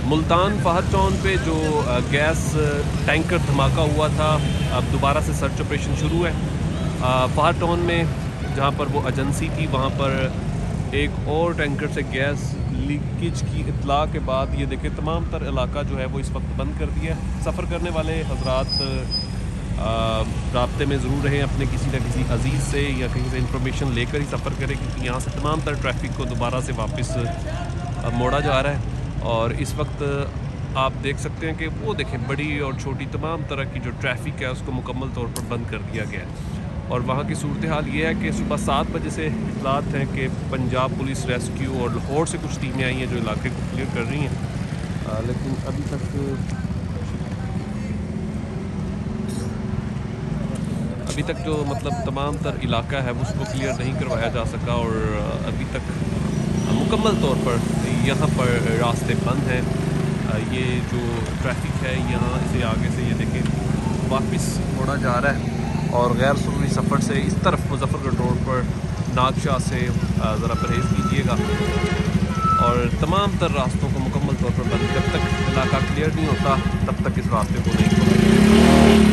Multan Fahd town पे जो gas tanker धमाका हुआ था, अब दोबारा से सर्च ऑपरेशन शुरू है। फ़हद टाउन में जहाँ पर वो एजेंसी थी वहाँ पर एक और टैंकर से गैस लीकेज की इत्तला के बाद ये देखें तमाम तर इलाका जो है वो इस वक्त बंद कर दिया है। सफ़र करने वाले हजरात राब्ते में ज़रूर रहें अपने किसी न किसी अजीज़ से या कहीं से इंफॉर्मेशन लेकर ही सफ़र करें, क्योंकि यहाँ से तमाम तर ट्रैफिक को दोबारा से वापस मोड़ा जा रहा है। और इस वक्त आप देख सकते हैं कि वो देखें बड़ी और छोटी तमाम तरह की जो ट्रैफिक है उसको मुकम्मल तौर पर बंद कर दिया गया है। और वहाँ की सूरत हाल ये है कि सुबह 7 बजे से इत्तलात हैं कि पंजाब पुलिस रेस्क्यू और लाहौर से कुछ टीमें आई हैं जो इलाके को क्लियर कर रही हैं, लेकिन अभी तक जो मतलब तमाम तर इलाका है उसको क्लियर नहीं करवाया जा सका। और अभी तक मुकम्मल तौर पर यहाँ पर रास्ते बंद हैं। ये जो ट्रैफिक है यहाँ से आगे से ये देखें वापस मोड़ा जा रहा है। और गैर ज़रूरी सफ़र से इस तरफ मुज़फ़्फ़रगढ़ रोड पर नागशाह से ज़रा परहेज़ कीजिएगा। और तमाम तर रास्तों को मुकम्मल तौर पर बंद, जब तक इलाका क्लियर नहीं होता तब तक इस रास्ते को नहीं खोलेंगे।